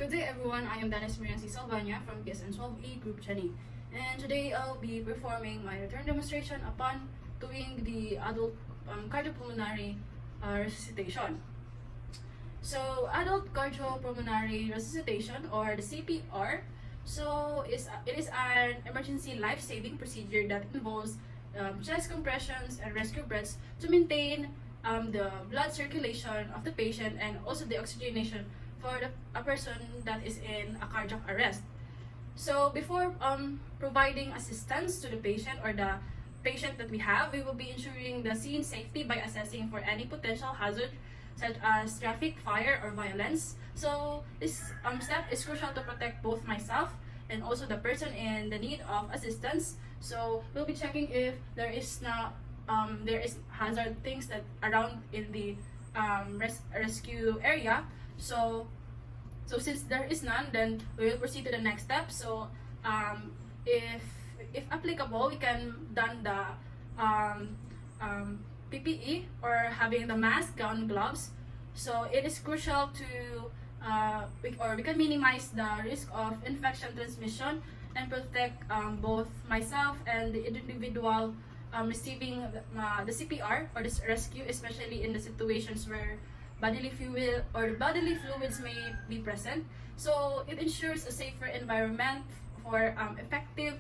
Good day everyone, I am Dennis Miriam Salvania from PSN 12A Group Chani. And today I'll be performing my return demonstration upon doing the adult cardiopulmonary resuscitation. So adult cardiopulmonary resuscitation, or the CPR, it is an emergency life-saving procedure that involves chest compressions and rescue breaths to maintain the blood circulation of the patient and also the oxygenation for a person that is in a cardiac arrest. So before providing assistance to the patient or the patient that we have, we will be ensuring the scene safety by assessing for any potential hazard such as traffic, fire, or violence. So this step is crucial to protect both myself and also the person in the need of assistance. So we'll be checking if there is hazard things that around in the rescue area. So since there is none, then we will proceed to the next step. So if applicable, we can don the PPE or having the mask, gown, gloves. So it is crucial to we can minimize the risk of infection transmission and protect both myself and the individual receiving the CPR or the rescue, especially in the situations where bodily fluids may be present. So it ensures a safer environment for effective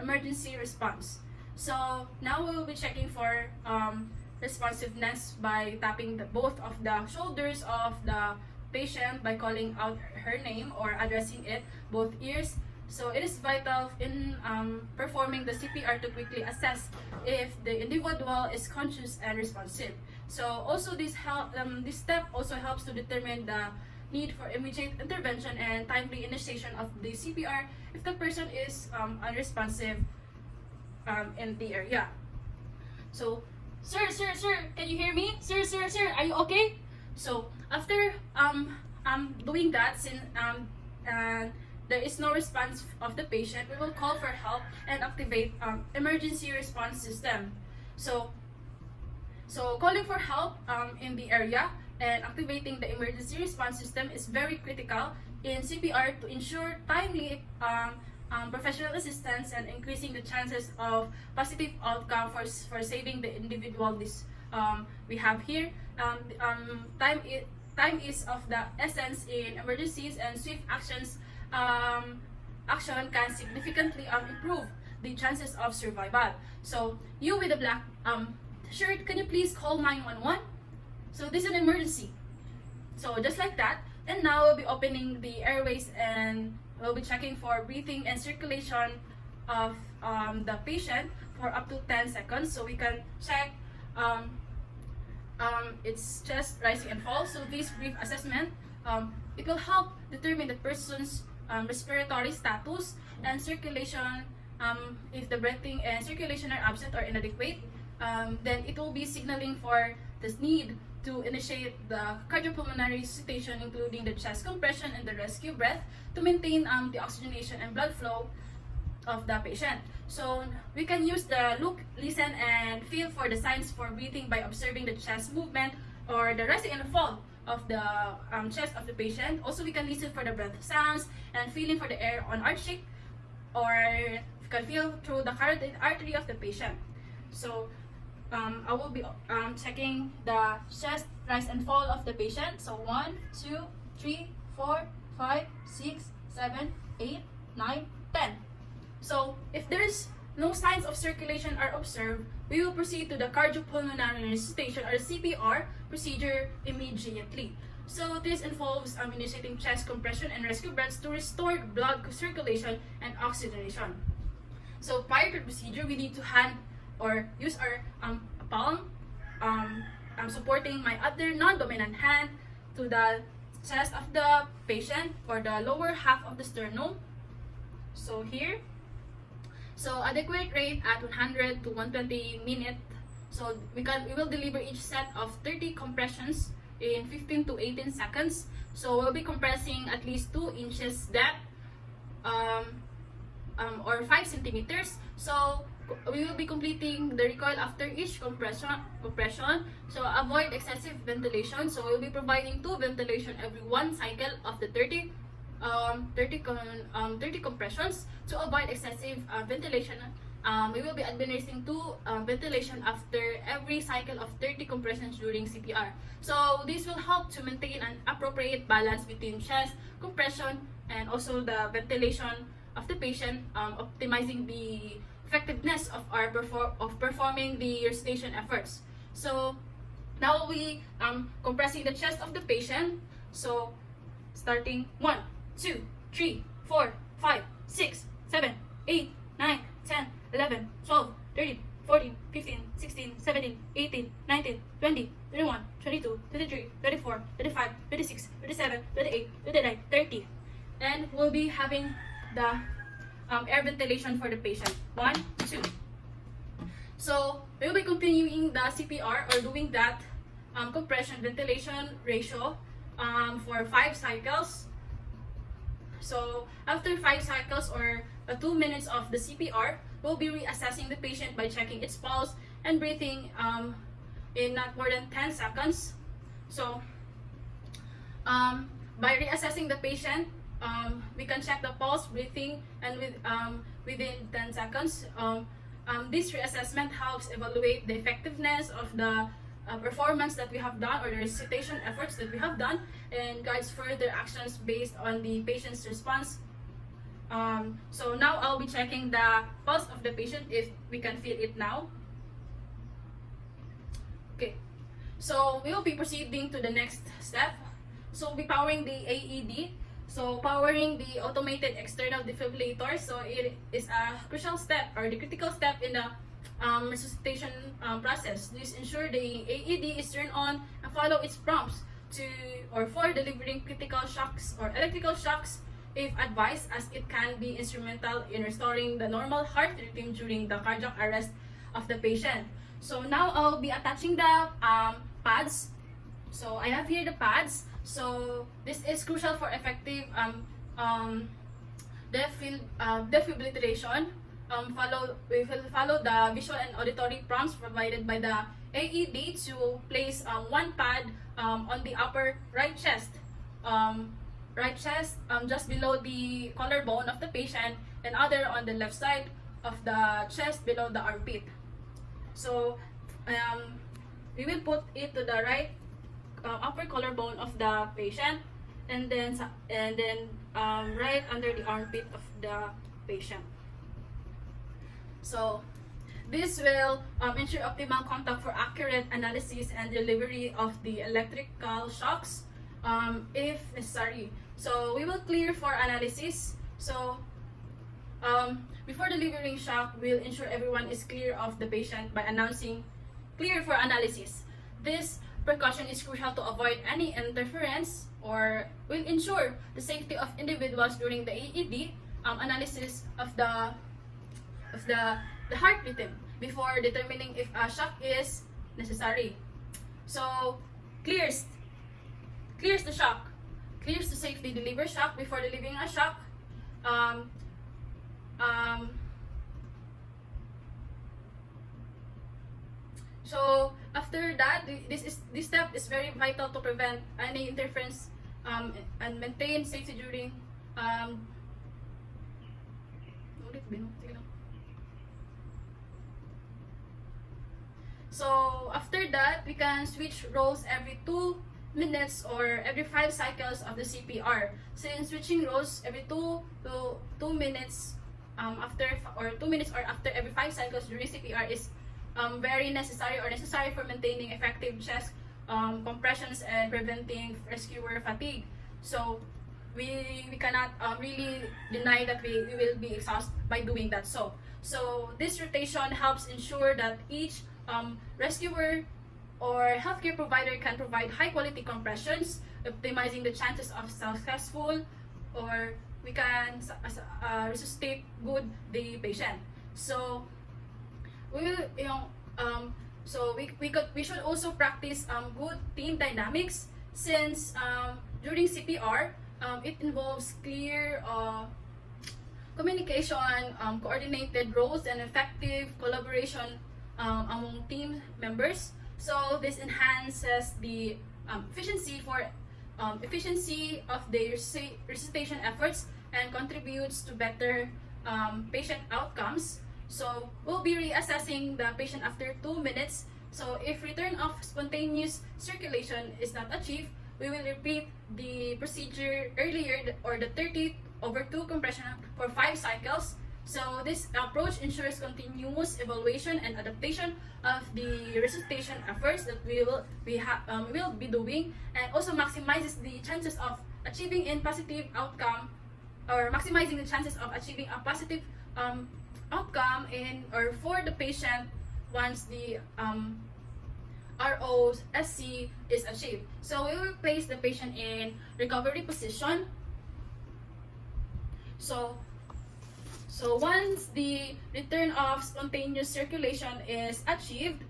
emergency response. So now we will be checking for responsiveness by tapping both of the shoulders of the patient by calling out her name or addressing it, both ears. So it is vital in performing the CPR to quickly assess if the individual is conscious and responsive. So also this step also helps to determine the need for immediate intervention and timely initiation of the CPR if the person is unresponsive in the area. So, sir, can you hear me? Sir, are you okay? So after doing that, since there is no response of the patient, we will call for help and activate emergency response system. So calling for help in the area and activating the emergency response system is very critical in CPR to ensure timely professional assistance and increasing the chances of positive outcome for saving the individual we have here. Time is of the essence in emergencies, and swift action can significantly improve the chances of survival. So you with the black shirt, can you please call 911? So this is an emergency. So just like that, and now we'll be opening the airways and we'll be checking for breathing and circulation of the patient for up to 10 seconds. So we can check its chest rising and fall. So this brief assessment, it will help determine the person's respiratory status and circulation. If the breathing and circulation are absent or inadequate, then it will be signaling for this need to initiate the cardiopulmonary resuscitation, including the chest compression and the rescue breath to maintain the oxygenation and blood flow of the patient. So we can use the look, listen, and feel for the signs for breathing by observing the chest movement or the rising and fall of the chest of the patient. Also, we can listen for the breath sounds and feeling for the air on our cheek, or we can feel through the carotid artery of the patient. So I will be checking the chest rise and fall of the patient. So 1, 2, 3, 4, 5, 6, 7, 8, 9, 10. So if there is no signs of circulation are observed, we will proceed to the cardiopulmonary resuscitation or CPR procedure immediately. So this involves initiating chest compression and rescue breaths to restore blood circulation and oxygenation. So prior to the procedure, we need to hand or use our palm, supporting my other non-dominant hand to the chest of the patient or the lower half of the sternum. So here. So adequate rate at 100 to 120 minutes. So we will deliver each set of 30 compressions in 15 to 18 seconds. So we'll be compressing at least 2 inches depth or 5 centimeters. So we will be completing the recoil after each compression. So avoid excessive ventilation. So we will be providing 2 ventilation every 1 cycle of the 30 30 compressions to avoid excessive ventilation. We will be administering 2 ventilation after every cycle of 30 compressions during CPR. So this will help to maintain an appropriate balance between chest compression and also the ventilation of the patient, optimizing the effectiveness of our performing the resuscitation efforts. So now we compressing the chest of the patient. So starting 1, 2, 3, 4, 5, 6, 7, 8, 9, 10, 11, 12, 13, 14, 15, 16, 17, 18, 19, 20, 21, 22, 23, 24, 25, 26, 27, 28, 29, 30. And we'll be having the air ventilation for the patient. 1, 2. So we'll be continuing the CPR or doing that compression ventilation ratio for 5 cycles. So after 5 cycles or 2 minutes of the CPR, we'll be reassessing the patient by checking its pulse and breathing in not more than 10 seconds. So by reassessing the patient, we can check the pulse, breathing, and within 10 seconds. This reassessment helps evaluate the effectiveness of the performance that we have done or the resuscitation efforts that we have done, and guides further actions based on the patient's response. So now I'll be checking the pulse of the patient if we can feel it now. Okay, so we will be proceeding to the next step. So we'll be powering the AED. So powering the automated external defibrillator. So it is a crucial step or the critical step in the resuscitation process. This ensure the AED is turned on and follow its prompts for delivering critical shocks or electrical shocks if advised, as it can be instrumental in restoring the normal heart rhythm during the cardiac arrest of the patient. So now I'll be attaching the pads. So I have here the pads. So this is crucial for effective defibrillation. We will follow the visual and auditory prompts provided by the AED to place one pad on the upper right chest, just below the collarbone of the patient, and other on the left side of the chest below the armpit. So we will put it to the right upper collarbone of the patient, and then right under the armpit of the patient. So this will ensure optimal contact for accurate analysis and delivery of the electrical shocks if necessary. So we will clear for analysis. So before delivering shock, we'll ensure everyone is clear of the patient by announcing clear for analysis. This precaution is crucial to avoid any interference or will ensure the safety of individuals during the AED analysis of the heart rhythm before determining if a shock is necessary. So clears the shock, clears to safely deliver shock before delivering a shock. So after that, this step is very vital to prevent any interference and maintain safety during So after that, we can switch roles every 2 minutes or every 5 cycles of the CPR. Since switching roles every 2 minutes after 2 minutes or after every 5 cycles during CPR is very necessary for maintaining effective chest compressions and preventing rescuer fatigue. So we cannot really deny that we will be exhausted by doing that. So this rotation helps ensure that each rescuer or healthcare provider can provide high quality compressions, optimizing the chances of successful, or we can resuscitate good the patient. So we will, we should also practice good team dynamics, since during CPR it involves clear communication, coordinated roles, and effective collaboration among team members. So this enhances the efficiency efficiency of the resuscitation efforts and contributes to better patient outcomes. So we'll be reassessing the patient after 2 minutes. So if return of spontaneous circulation is not achieved, we will repeat the procedure earlier or the 30/2 compression for 5 cycles. So this approach ensures continuous evaluation and adaptation of the resuscitation efforts that we will be doing, and also maximizes the chances of achieving a positive outcome, or maximizing the chances of achieving a positive outcome in or for the patient once the ROSC is achieved. So we will place the patient in recovery position. So once the return of spontaneous circulation is achieved,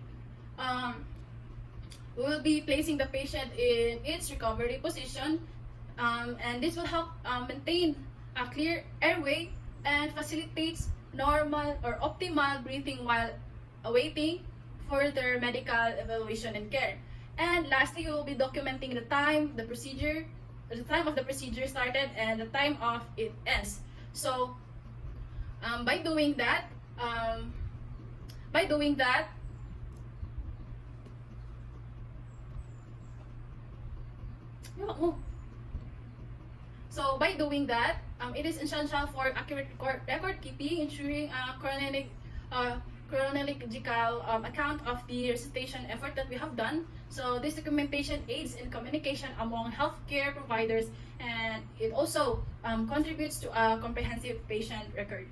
we will be placing the patient in its recovery position, and this will help maintain a clear airway and facilitates normal or optimal breathing while awaiting further medical evaluation and care. And lastly, we will be documenting the time of the procedure started and the time of it ends. So by doing that, it is essential for accurate record keeping, ensuring chronological account of the resuscitation effort that we have done. So this documentation aids in communication among healthcare providers, and it also contributes to a comprehensive patient record.